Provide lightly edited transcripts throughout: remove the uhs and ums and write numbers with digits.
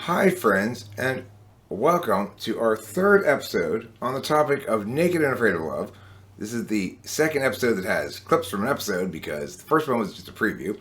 Hi friends, and welcome to our third episode on the topic of Naked and Afraid of Love. This is the second episode that has clips from an episode because the first one was just a preview.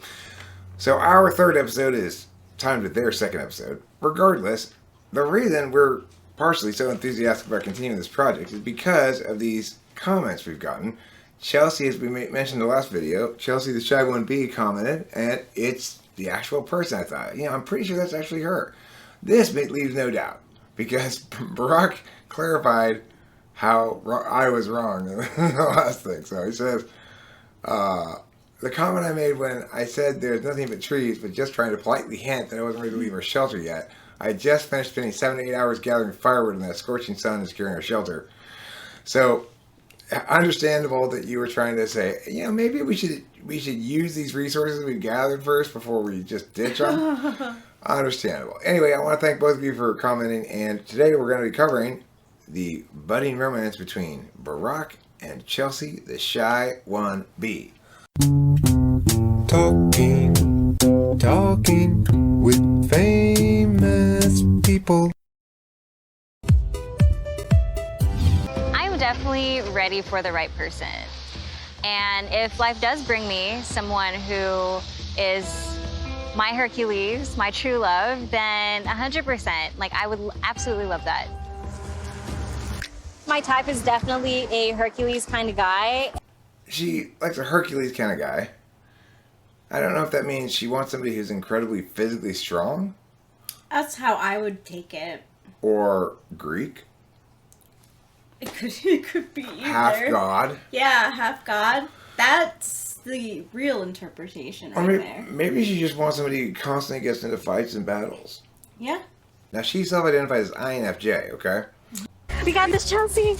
So our third episode is timed with their second episode. Regardless, the reason we're partially so enthusiastic about continuing this project is because of these comments we've gotten. Chelsea, as we mentioned in the last video, Chelsea the Shy 1B commented, and it's the actual person. I thought, I'm pretty sure that's actually her. This leaves no doubt, because Barak clarified how I was wrong in the last thing. So he says, the comment I made when I said there's nothing but trees, but just trying to politely hint that I wasn't ready to leave our shelter yet. I just finished spending 7 to 8 hours gathering firewood in that scorching sun and securing our shelter. So, understandable that you were trying to say, maybe we should use these resources we gathered first before we just ditch them. Understandable. Anyway, I want to thank both of you for commenting, and today we're going to be covering the budding romance between Barak and Chelsea, the Shy 1B. Talking with famous people. I'm definitely ready for the right person. And if life does bring me someone who is my Hercules, my true love, then 100%. I would absolutely love that. My type is definitely a Hercules kind of guy. She likes a Hercules kind of guy. I don't know if that means she wants somebody who's incredibly physically strong. That's how I would take it. Or Greek. It could be either. Half god. Yeah, half god. That's the real interpretation right there. Maybe she just wants somebody who constantly gets into fights and battles. Yeah. Now, she self-identifies as INFJ, okay? We got this, Chelsea.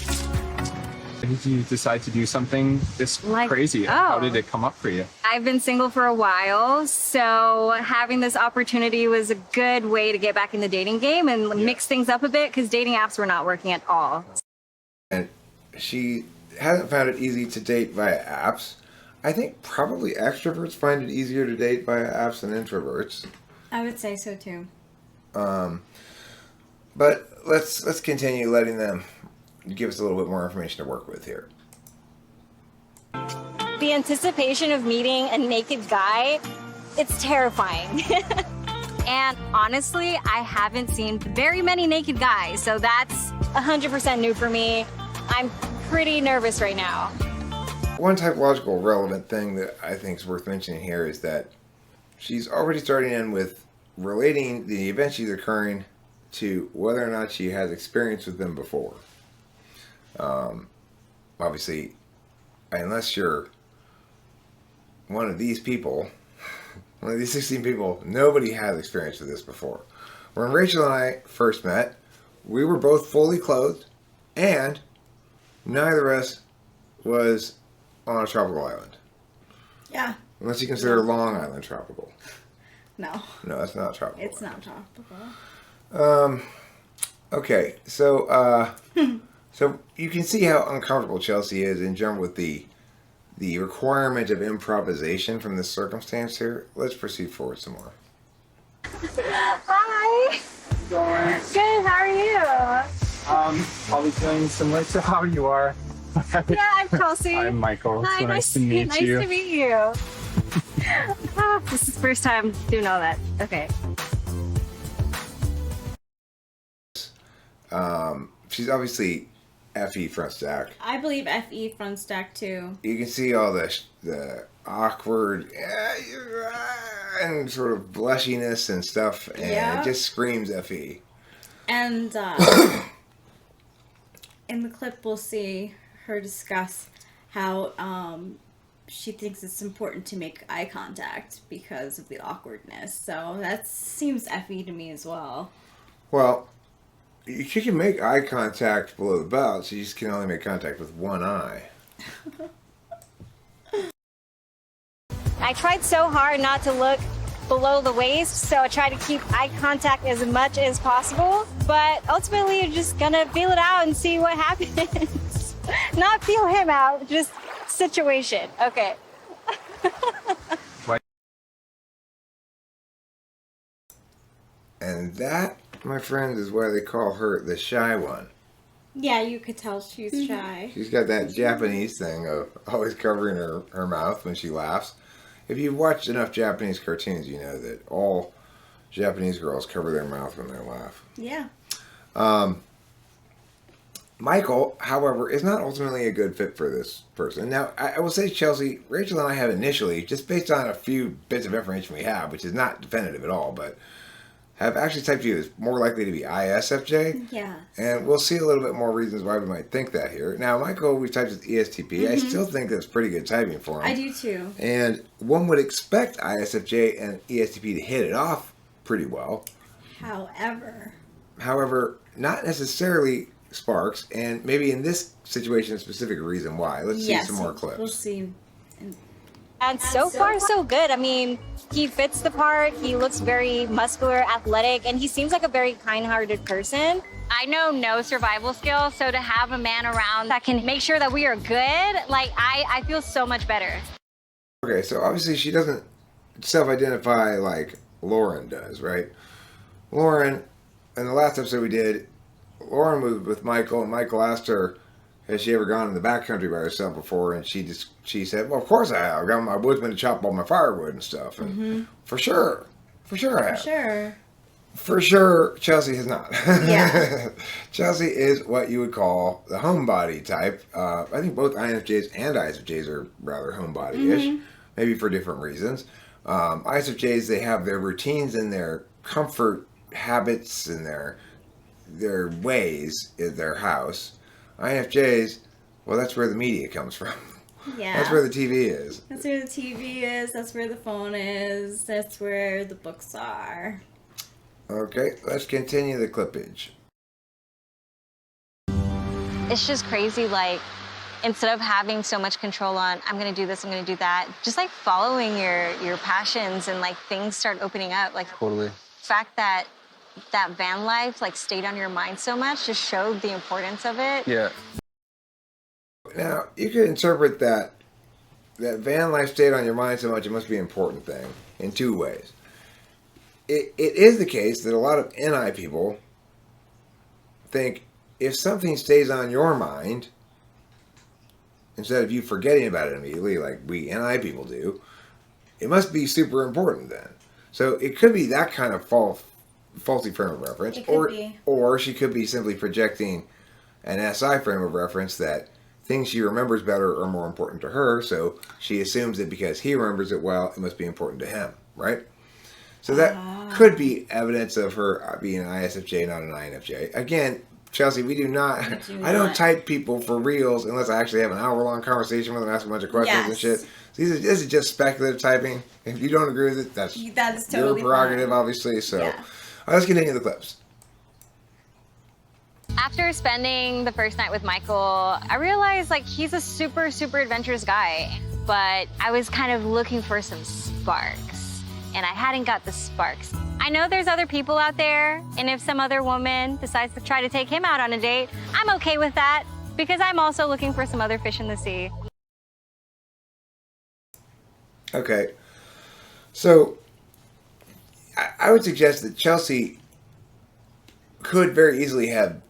Did you decide to do something this crazy? How did it come up for you? I've been single for a while, so having this opportunity was a good way to get back in the dating game and mix things up a bit, because dating apps were not working at all. And she hasn't found it easy to date via apps. I think probably extroverts find it easier to date via apps than introverts. I would say so too. But let's continue letting them give us a little bit more information to work with here. The anticipation of meeting a naked guy, it's terrifying. And honestly, I haven't seen very many naked guys, so that's 100% new for me. I'm pretty nervous right now. One typological relevant thing that I think is worth mentioning here is that she's already starting in with relating the events she's occurring to whether or not she has experience with them before. Obviously, unless you're one of these people, one of these 16 people, nobody has experience with this before. When Rachel and I first met, we were both fully clothed, and neither of us was on a tropical island. Yeah. Unless you consider Long Island tropical. No. No, that's not tropical. It's not tropical. Okay, so so you can see how uncomfortable Chelsea is in general with the requirement of improvisation from this circumstance here. Let's proceed forward some more. Hi. Good, how are you? Probably feeling similar to how you are. Yeah, I'm Chelsea. I'm Michael. Hi, So nice to meet nice you. to meet you. This is the first time doing all that. Okay. She's obviously FE front stack. I believe FE front stack too. You can see all the awkward and sort of blushiness and stuff, and it just screams FE. And in the clip we'll see her discuss how she thinks it's important to make eye contact because of the awkwardness. So that seems FE to me as well. Well, she can make eye contact below the belt. She just can only make contact with one eye. I tried so hard not to look below the waist, so I try to keep eye contact as much as possible, but ultimately you're just gonna feel it out and see what happens. Not feel him out, just situation. Okay. And that my friend is why they call her the shy one. Yeah, you could tell she's shy. She's got that Japanese thing of always covering her mouth when she laughs. If you've watched enough Japanese cartoons, you know that all Japanese girls cover their mouth when they laugh. Yeah. Michael, however, is not ultimately a good fit for this person. Now, I will say, Chelsea, Rachel and I have initially, just based on a few bits of information we have, which is not definitive at all, but have actually typed you as more likely to be ISFJ. Yeah. And we'll see a little bit more reasons why we might think that here. Now, Michael, we've typed as ESTP. I still think that's pretty good typing for him. I do too. And one would expect ISFJ and ESTP to hit it off pretty well. However, not necessarily sparks, and maybe in this situation a specific reason why. Let's see some more clips. We'll see. And so far, so good. I mean, he fits the part. He looks very muscular, athletic, and he seems like a very kind-hearted person. I know no survival skills, so to have a man around that can make sure that we are good, like, I feel so much better. Okay, so obviously she doesn't self-identify like Lauren does, right? Lauren, in the last episode we did, Lauren was with Michael, and Michael asked her, has she ever gone in the backcountry by herself before? And she said, well, of course I have. I got my woodsman to chop all my firewood and stuff. And for sure I have. For sure, Chelsea has not. Yeah. Chelsea is what you would call the homebody type. I think both INFJs and ISFJs are rather homebody-ish, maybe for different reasons. ISFJs, they have their routines and their comfort habits and their ways in their house. INFJs, well, that's where the media comes from. Yeah. That's where the TV is. That's where the TV is. That's where the phone is. That's where the books are. Okay, let's continue the clippage. It's just crazy, like, instead of having so much control on, I'm going to do this, I'm going to do that, just, like, following your passions and, like, things start opening up. Like, Totally. the fact that van life, like, stayed on your mind so much just showed the importance of it. Yeah. Now, you could interpret that van life stayed on your mind so much, it must be an important thing in two ways. It is the case that a lot of NI people think if something stays on your mind, instead of you forgetting about it immediately, like we NI people do, it must be super important then. So it could be that kind of faulty frame of reference, or she could be simply projecting an SI frame of reference that things she remembers better are more important to her, so she assumes that because he remembers it well, it must be important to him, right? So that could be evidence of her being an ISFJ, not an INFJ. Again, Chelsea, we do not. I don't type people for reals unless I actually have an hour-long conversation with them, ask a bunch of questions and shit. So this is just speculative typing. If you don't agree with it, that's totally your prerogative, fine. Obviously. So let's continue the clips. After spending the first night with Michael, I realized, like, he's a super, super adventurous guy. But I was kind of looking for some sparks, and I hadn't got the sparks. I know there's other people out there, and if some other woman decides to try to take him out on a date, I'm okay with that, because I'm also looking for some other fish in the sea. Okay. So I would suggest that Chelsea could very easily have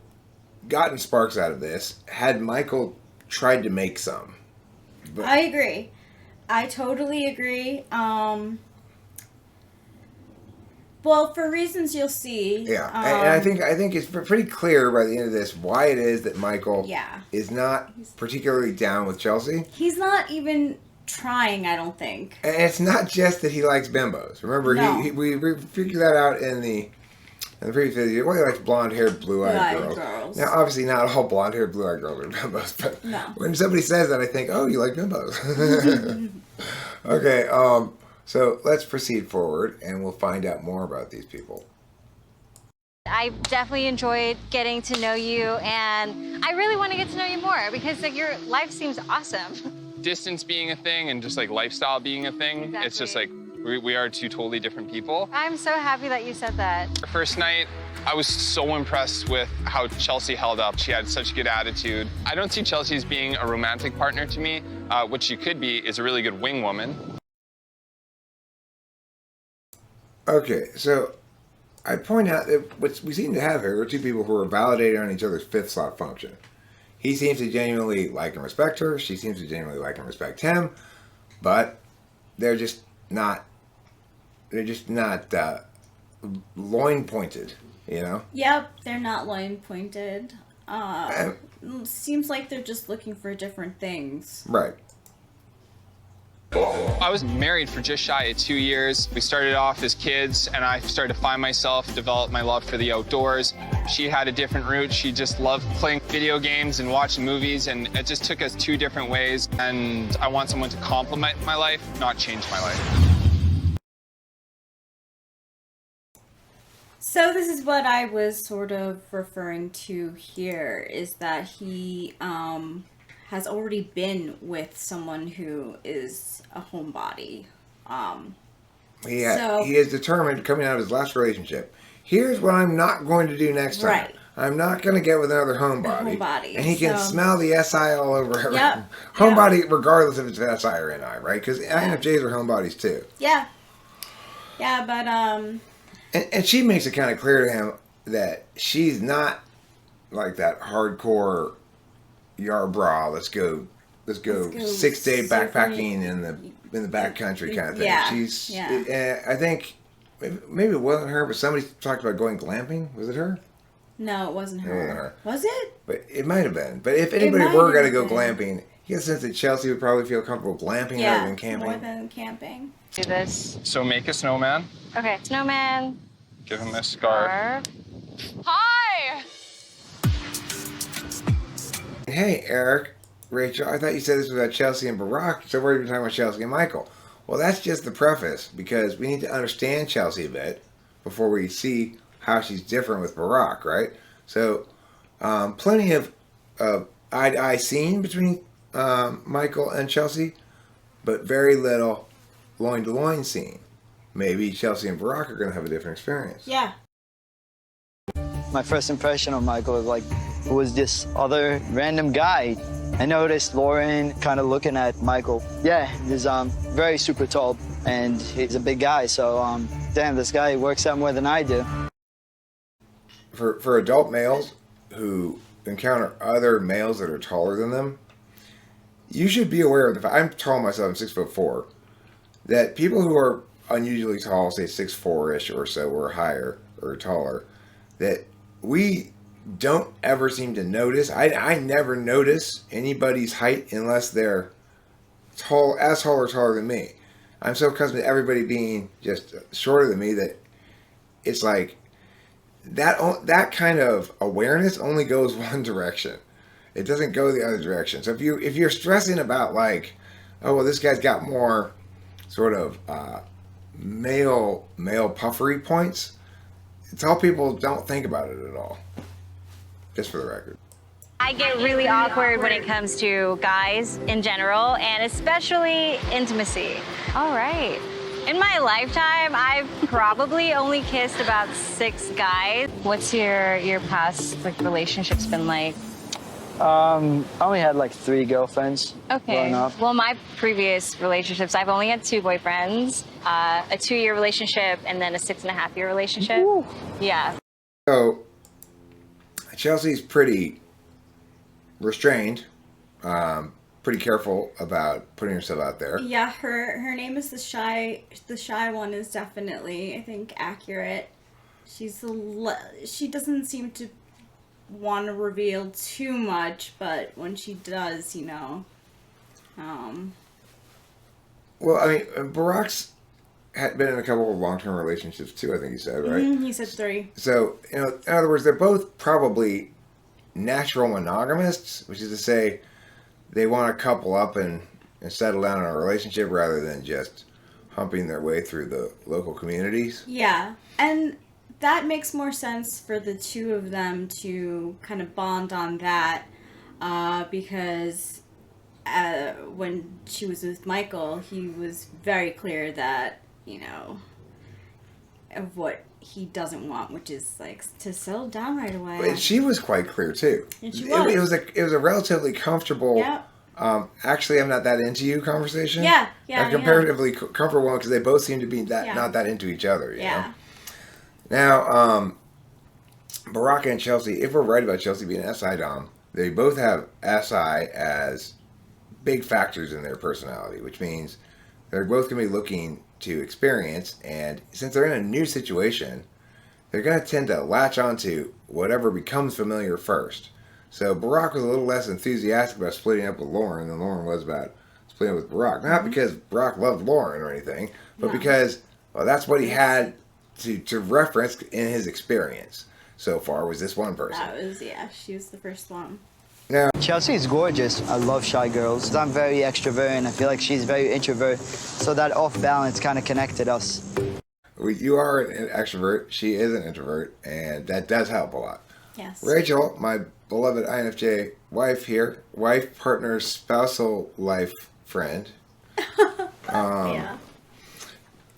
gotten sparks out of this had Michael tried to make some. But I agree. I totally agree. Well, for reasons you'll see. Yeah, and I think it's pretty clear by the end of this why it is that Michael is not particularly down with Chelsea. He's not even trying, I don't think. And it's not just that he likes bimbos. Remember, we figured that out in the previous video. Well, he likes blonde-haired, blue-eyed girls. Now, obviously, not all blonde-haired, blue-eyed girls are bimbos, but when somebody says that, I think, oh, you like bimbos. Okay, so let's proceed forward, and we'll find out more about these people. I definitely enjoyed getting to know you, and I really want to get to know you more because, like, your life seems awesome. Distance being a thing and just like lifestyle being a thing, it's just like we are two totally different people. I'm so happy that you said that. Our first night, I was so impressed with how Chelsea held up. She had such a good attitude. I don't see Chelsea as being a romantic partner to me. What she could be is a really good wing woman. Okay, so I point out that what we seem to have here are two people who are validating on each other's fifth slot function. He seems to genuinely like and respect her. She seems to genuinely like and respect him. But they're just not. They're just not loin pointed. You know. Yep, they're not loin pointed. Seems like they're just looking for different things. Right. I was married for just shy of 2 years. We started off as kids, and I started to find myself, develop my love for the outdoors. She had a different route. She just loved playing video games and watching movies, and it just took us two different ways. And I want someone to complement my life, not change my life. So this is what I was sort of referring to here, is that he has already been with someone who is a homebody. He is determined, coming out of his last relationship, here's what I'm not going to do next time. Right. I'm not going to get with another homebody. And he can smell the SI all over her. Yep. Homebody, regardless if it's SI or NI, right? Because INFJs are homebodies too. Yeah. Yeah, but And she makes it kind of clear to him that she's not like that hardcore yard bra. Let's go 6-day backpacking in the backcountry kind of thing. Yeah, She's. yeah. I think maybe it wasn't her, but somebody talked about going glamping. Was it her? no, it wasn't It wasn't her. her. Was it? But it might have been. But if anybody might were going to have go been. glamping, he has a sense that Chelsea would probably feel comfortable glamping rather than camping. more than camping. Do this. So make a snowman. Okay, snowman. Give him this scarf. Hi! Hey, Eric, Rachel, I thought you said this was about Chelsea and Barak, so we're even talking about Chelsea and Michael. Well, that's just the preface, because we need to understand Chelsea a bit before we see how she's different with Barak, right? So, plenty of eye-to-eye scene between Michael and Chelsea, but very little loin-to-loin scene. Maybe Chelsea and Barak are going to have a different experience. Yeah. My first impression of Michael was this other random guy. I noticed Lauren kind of looking at Michael. Yeah, he's very super tall, and he's a big guy, so damn, this guy works out more than I do. For adult males who encounter other males that are taller than them, you should be aware of the fact, I'm tall myself, I'm 6'4", that people who are unusually tall, say 6'4"-ish or so, or higher, or taller, that we don't ever seem to notice. I never notice anybody's height unless they're tall or taller than me. I'm so accustomed to everybody being just shorter than me that it's like that kind of awareness only goes one direction. It doesn't go the other direction. So if you're stressing about like, oh well, this guy's got more sort of male puffery points, tell people don't think about it at all. Just for the record. I get really awkward when it comes to guys in general, and especially intimacy. All right. In my lifetime, I've probably only kissed about 6 guys. What's your past relationships been like? I only had like 3 girlfriends growing up. Well, my previous relationships, I've only had 2 boyfriends, a 2-year relationship, and then a 6.5-year relationship. Ooh. Yeah. So Chelsea's pretty restrained, pretty careful about putting herself out there. Yeah, her name is the shy one is definitely, I think, accurate. She doesn't seem to want to reveal too much, but when she does, you know. Well, I mean, Barak's had been in a couple of long-term relationships too, I think he said, right? He said 3. So, you know, in other words, they're both probably natural monogamists, which is to say they want to couple up and settle down in a relationship rather than just humping their way through the local communities. Yeah, and that makes more sense for the two of them to kind of bond on that, because when she was with Michael, he was very clear that, you know, of what he doesn't want, which is like to settle down right away. But she was quite clear too. And she was. It was a relatively comfortable. Yeah. Actually, I'm not that into you conversation. Yeah. A comparatively comfortable one because they both seem to be not that into each other. You know? Now, Barak and Chelsea, if we're right about Chelsea being an SI Dom, they both have SI as big factors in their personality, which means they're both going to be looking to experience, and since they're in a new situation, they're going to tend to latch onto whatever becomes familiar first. So Barak was a little less enthusiastic about splitting up with Lauren than Lauren was about splitting up with Barak. Not because Barak loved Lauren or anything, but because, well, that's what he had to reference in his experience so far, was this one person. That was, yeah, she was the first one. Now, Chelsea is gorgeous. I love shy girls. I'm very extrovert, and I feel like she's very introvert. So that off balance kind of connected us. you are an extrovert, she is an introvert, and that does help a lot. Yes. Rachel, my beloved INFJ wife here, wife, partner, spousal life friend, Yeah.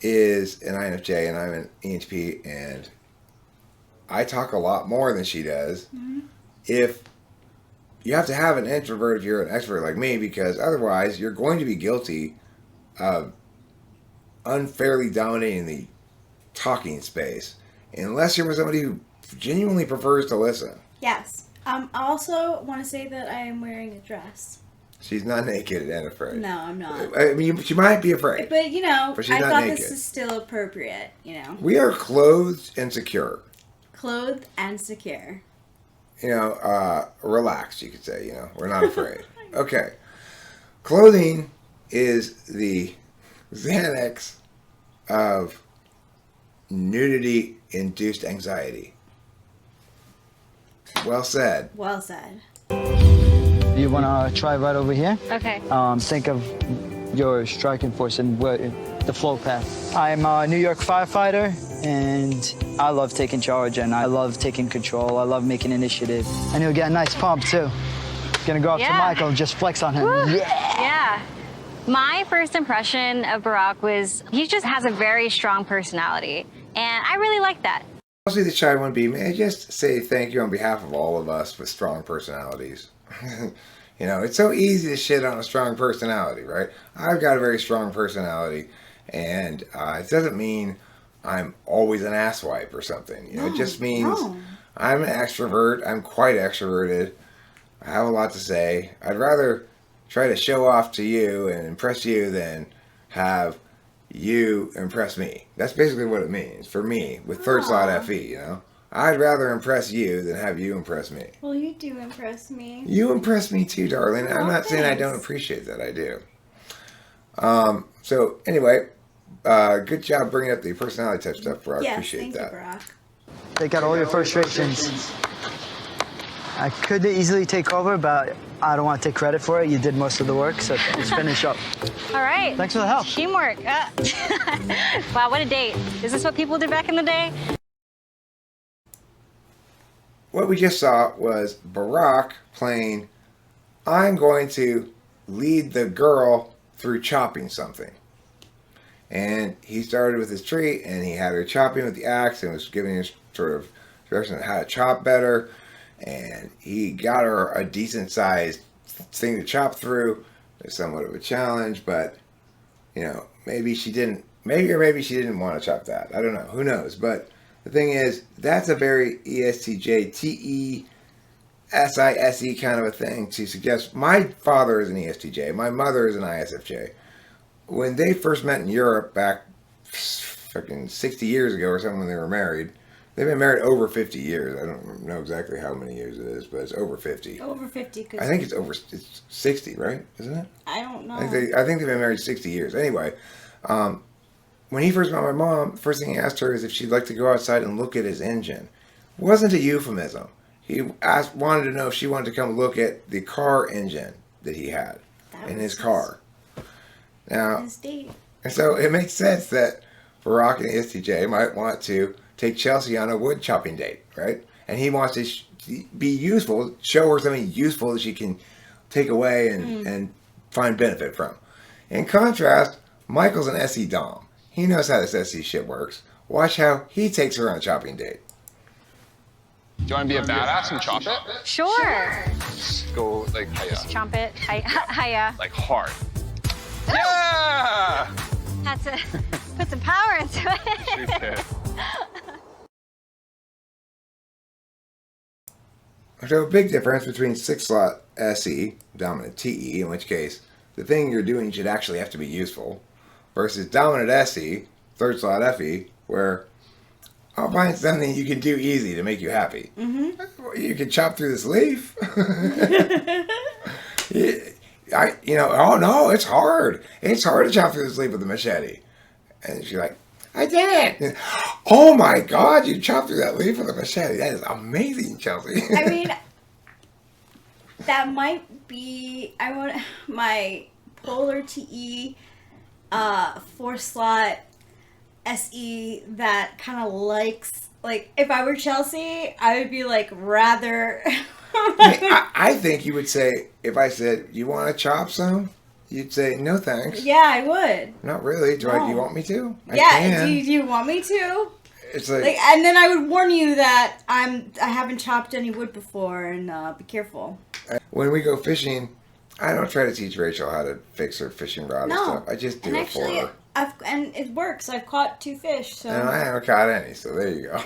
is an INFJ, and I'm an ENTP, and I talk a lot more than she does. If you have to have an introvert if you're an extrovert like me, because otherwise you're going to be guilty of unfairly dominating the talking space, unless you're with somebody who genuinely prefers to listen. Yes. I also want to say that I am wearing a dress. She's not naked and afraid. No, I'm not. I mean, she might be afraid. But, you know, But she's I not thought naked. this is still appropriate, you know. We are clothed and secure. Clothed and secure. You know, relaxed, you could say, you know. We're not afraid. Okay. Clothing is the Xanax of nudity-induced anxiety. Well said. Well said. You want to try right over here? Okay. Think of your striking force and the flow path. I'm a New York firefighter, and I love taking charge, and I love taking control. I love making initiative. And he'll get a nice pump, too. Gonna go up to Yeah. Michael and just flex on him. Woo. Yeah! Yeah. My first impression of Barak was he just has a very strong personality, and I really like that. Mostly the shy one, may I just say thank you on behalf of all of us with strong personalities. You know, it's so easy to shit on a strong personality, right? I've got a very strong personality, and it doesn't mean I'm always an asswipe or something. You know, it just means I'm an extrovert. I'm quite extroverted. I have a lot to say. I'd rather try to show off to you and impress you than have you impress me. That's basically what it means for me with third slot FE, you know? I'd rather impress you than have you impress me. Well, you do impress me. You impress me too, darling. I'm not saying I thanks. don't appreciate that. I do. So anyway, good job bringing up the personality type stuff, Barak. Yes, Appreciate thank that. you, Barak. Take out all your frustrations. I could easily take over, but I don't want to take credit for it. You did most of the work, so let's finish up. All right. Thanks for the help. Teamwork. Wow, what a date. Is this what people did back in the day? What we just saw was Barak playing, I'm going to lead the girl through chopping something. And he started with his tree, and he had her chopping with the axe and was giving her sort of direction on how to chop better. And he got her a decent sized thing to chop through. It's somewhat of a challenge, but, you know, maybe she didn't want to chop that. I don't know. Who knows? But the thing is, that's a very ESTJ, TESISE kind of a thing to suggest. My father is an ESTJ. My mother is an ISFJ. When they first met in Europe back freaking 60 years ago or something when they were married, they've been married over 50 years. I don't know exactly how many years it is, but it's over 50. Over 50. I think it's 60, right? Isn't it? I don't know. I think they've been married 60 years. Anyway, when he first met my mom, the first thing he asked her is if she'd like to go outside and look at his engine. It wasn't a euphemism. He wanted to know if she wanted to come look at the car engine that he had in his car. Now, His date. and so it makes sense that Barak and ESTJ might want to take Chelsea on a wood chopping date, right? And he wants to be useful, show her something useful that she can take away and find benefit from. In contrast, Michael's an SE Dom. He knows how this SE shit works. Watch how he takes her on a chopping date. Do you want to be a badass and chop it? Sure. Go like hiya. Chomp it. Hiya. Like hard. Yeah! Had to put some power into it. She did. So a big difference between 6-slot SE, dominant TE, in which case the thing you're doing should actually have to be useful, versus dominant SE, 3rd slot FE, where I'll find something you can do easy to make you happy. You can chop through this leaf. Oh no, it's hard. It's hard to chop through this leaf with a machete. And she's like, I did it. Oh my God, you chopped through that leaf with a machete. That is amazing, Chelsea. I mean, that might be, I want my polar TE, 4-slot SE that kind of likes, like, if I were Chelsea, I would be like, rather. I think you would say, if I said, you want to chop some? You'd say, no thanks. Yeah, I would. Not really. Do No. you want me to? I Yeah, can. do you want me to? It's Like, and then I would warn you that I haven't chopped any wood before, and be careful. when we go fishing, I don't try to teach Rachel how to fix her fishing rod and stuff. I just do and it actually, for her. and it works. I've caught 2 fish, so. And I haven't caught any, so there you go.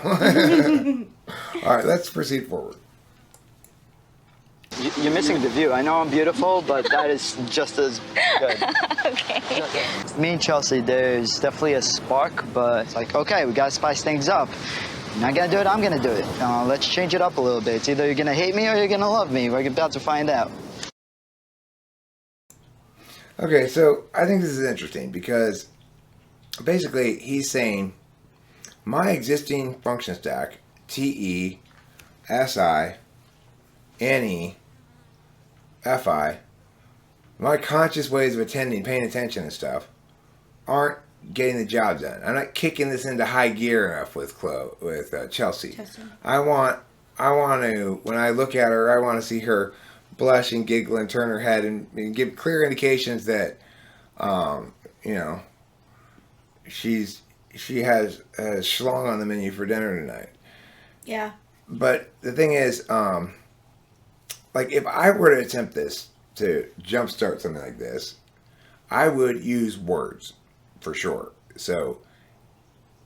All right, let's proceed forward. You're missing the view. I know I'm beautiful, but that is just as good. Okay. Me and Chelsea, there's definitely a spark, but it's like, okay, we gotta spice things up. You're not gonna do it, I'm gonna do it. Let's change it up a little bit. It's either you're gonna hate me or you're gonna love me. We're about to find out. Okay, so I think this is interesting because basically he's saying my existing function stack, TE, SI, NE, FI, my conscious ways of attending, paying attention and stuff, aren't getting the job done. I'm not kicking this into high gear enough with Chelsea. I want to, when I look at her, I want to see her blush and giggle and turn her head and give clear indications that, she has a schlong on the menu for dinner tonight. Yeah. But the thing is, like if I were to attempt this, to jumpstart something like this, I would use words for sure. So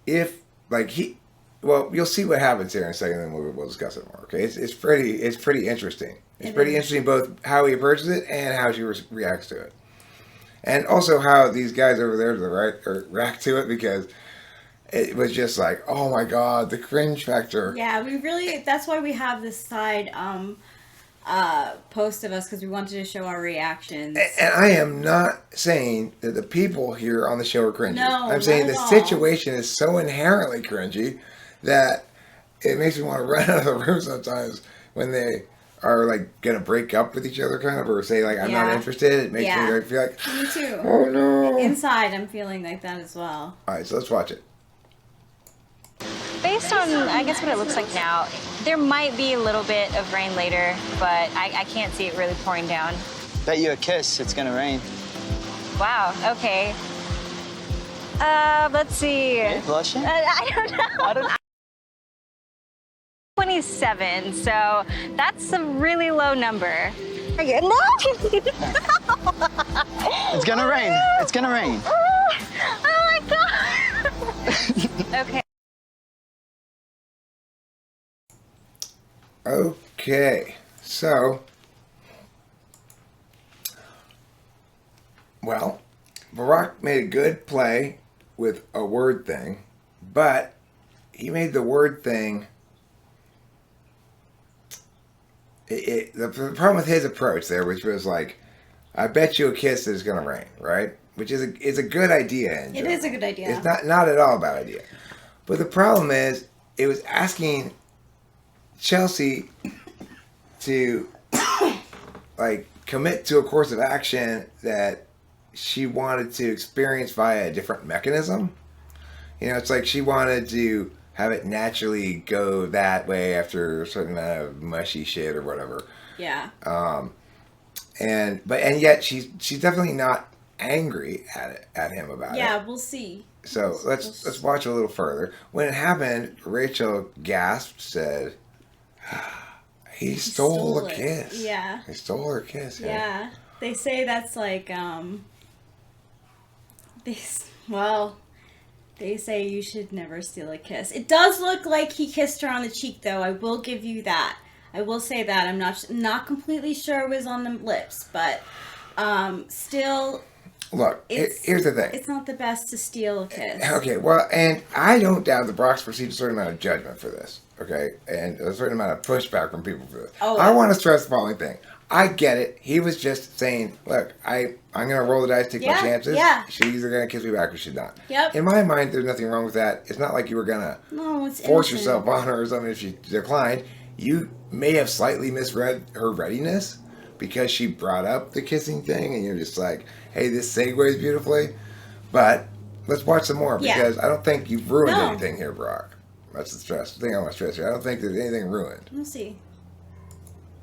if like you'll see what happens here in a second, then we'll discuss it more. Okay, it's pretty interesting. It's pretty interesting both how he approaches it and how she reacts to it, and also how these guys over there to the right react to it, because it was just like, oh my God, the cringe factor. Yeah, that's why we have this side post of us, because we wanted to show our reactions. And I am not saying that the people here on the show are cringy. No, I'm saying not the at all. situation is so inherently cringy that it makes me want to run out of the room sometimes when they are like gonna break up with each other, kind of, or say like I'm not interested. It makes me feel like, me too. oh no. Inside, I'm feeling like that as well. All right, so let's watch it. Based on, I guess, what it looks like now, there might be a little bit of rain later, but I can't see it really pouring down. Bet you a kiss, it's gonna rain. Wow, okay. Let's see. Are you blushing? I don't know. 27, so that's a really low number. No! It's gonna rain. It's gonna rain. Oh my God! Okay. Okay, so, well, Barak made a good play with a word thing, but he made the word thing. The problem with his approach there, which was like, I bet you a kiss that it's going to rain, right? Which is a good idea. It is a good idea. It's not at all a bad idea. But the problem is, it was asking Chelsea to like commit to a course of action that she wanted to experience via a different mechanism. You know, it's like she wanted to have it naturally go that way after a certain amount of mushy shit or whatever. Yeah. And yet she's definitely not angry at him about it. Yeah, we'll see. So let's watch a little further. When it happened, Rachel gasped, said, he stole a kiss. Yeah. He stole her kiss. Yeah. They say that's like, they say you should never steal a kiss. It does look like he kissed her on the cheek, though. I will give you that. I will say that I'm not completely sure it was on the lips, but still. Look, here's the thing. It's not the best to steal a kiss. Okay, well, and I don't doubt that Brock's received a certain amount of judgment for this, okay? And a certain amount of pushback from people for this. Oh, I want to stress the following thing. I get it. He was just saying, look, I'm going to roll the dice, take my chances. Yeah. She's either going to kiss me back or she's not. Yep. In my mind, there's nothing wrong with that. It's not like you were going to force yourself on her or something if she declined. You may have slightly misread her readiness because she brought up the kissing thing and you're just like, hey, this segues beautifully. But let's watch some more because I don't think you've ruined anything here, Barak. That's the thing I want to stress here. I don't think there's anything ruined. We'll see.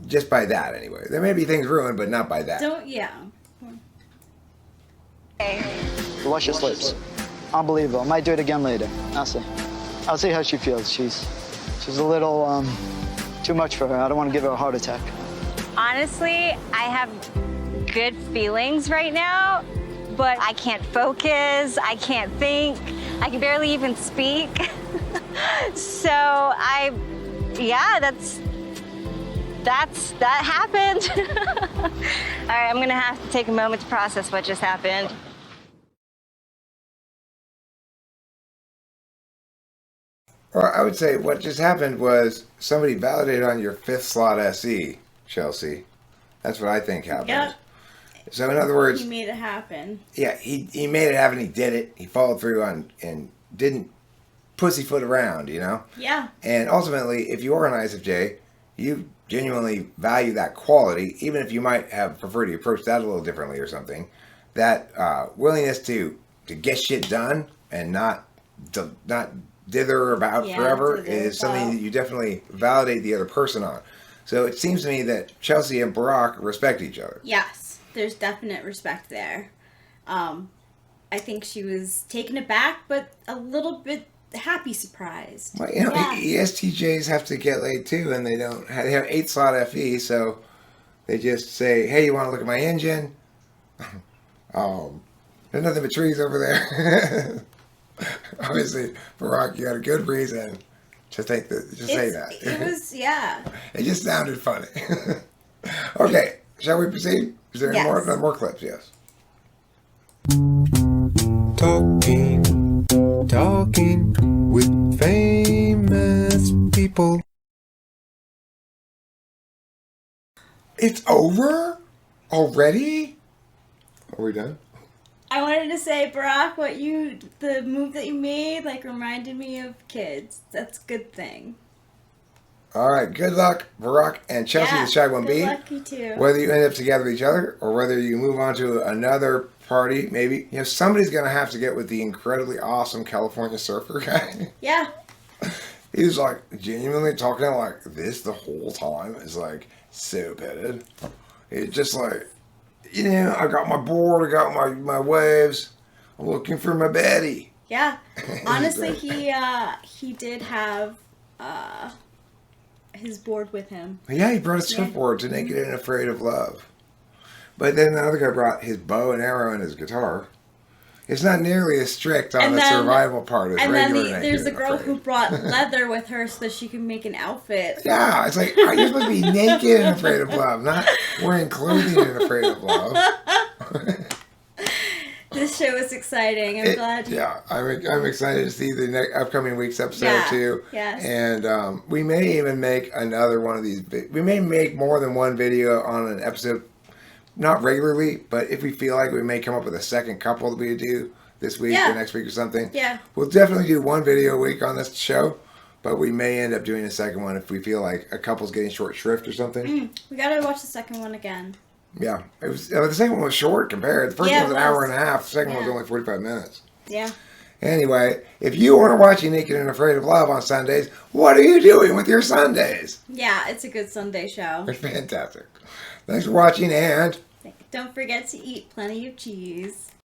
Just by that, anyway. There may be things ruined, but not by that. Luscious lips. Unbelievable. I might do it again later. I'll see. I'll see how she feels. She's a little too much for her. I don't want to give her a heart attack. Honestly, I have good feelings right now, but I can't focus, I can't think, I can barely even speak. So that happened. All right, I'm gonna have to take a moment to process what just happened. Well, I would say what just happened was somebody validated on your 5th slot SE, Chelsea. That's what I think happened. Yep. So in other words, He made it happen. yeah, he made it happen. He did it. He followed through on and didn't pussyfoot around, you know? Yeah. And ultimately, if you are an ISFJ, you genuinely value that quality, even if you might have preferred to approach that a little differently or something. That willingness to get shit done and not dither about forever is something that you definitely validate the other person on. So it seems to me that Chelsea and Barak respect each other. Yes, there's definite respect there. I think she was taken aback, but a little bit happy surprised. Well, you know, ESTJs have to get laid too, and they don't. They have 8 slot FE, so they just say, "Hey, you want to look at my engine? There's nothing but trees over there." Obviously, Barak, you got a good reason to think that. Just say that. It was, yeah. It just sounded funny. Okay, shall we proceed? Is there any more clips? Yes. Talking with famous people. It's over? Already? Are we done? I wanted to say, Barak, the move that you made, reminded me of kids. That's a good thing. All right, good luck, Barak and Chelsea, the Shy 1B. Good luck, you too. Whether you end up together with each other or whether you move on to another party, maybe. You know, somebody's going to have to get with the incredibly awesome California surfer guy. Yeah. He was genuinely talking like this the whole time. It's so pitted. It's just I got my board, I got my waves. I'm looking for my Betty. Yeah. Honestly, he did have his board with him. Yeah, he brought a surfboard to Naked and Afraid of Love. But then the other guy brought his bow and arrow and his guitar. It's not nearly as strict on the survival part as regular Naked. And then there's the girl who brought leather with her so that she can make an outfit. Yeah, it's you're supposed to be naked and afraid of love, not wearing clothing and afraid of love. This show is exciting. I'm glad. Yeah, I'm excited to see the upcoming week's episode too. Yes. And we may even make another one of these. We may make more than one video on an episode. Not regularly, but if we feel like we may come up with a second couple that we do this week or next week or something. Yeah. We'll definitely do one video a week on this show, but we may end up doing a second one if we feel like a couple's getting short shrift or something. We gotta watch the second one again. Yeah. The second one was short compared. The first one was an hour and a half. The second one was only 45 minutes. Yeah. Anyway, if you aren't watching Naked and Afraid of Love on Sundays, what are you doing with your Sundays? Yeah, it's a good Sunday show. It's fantastic. Thanks for watching, and don't forget to eat plenty of cheese.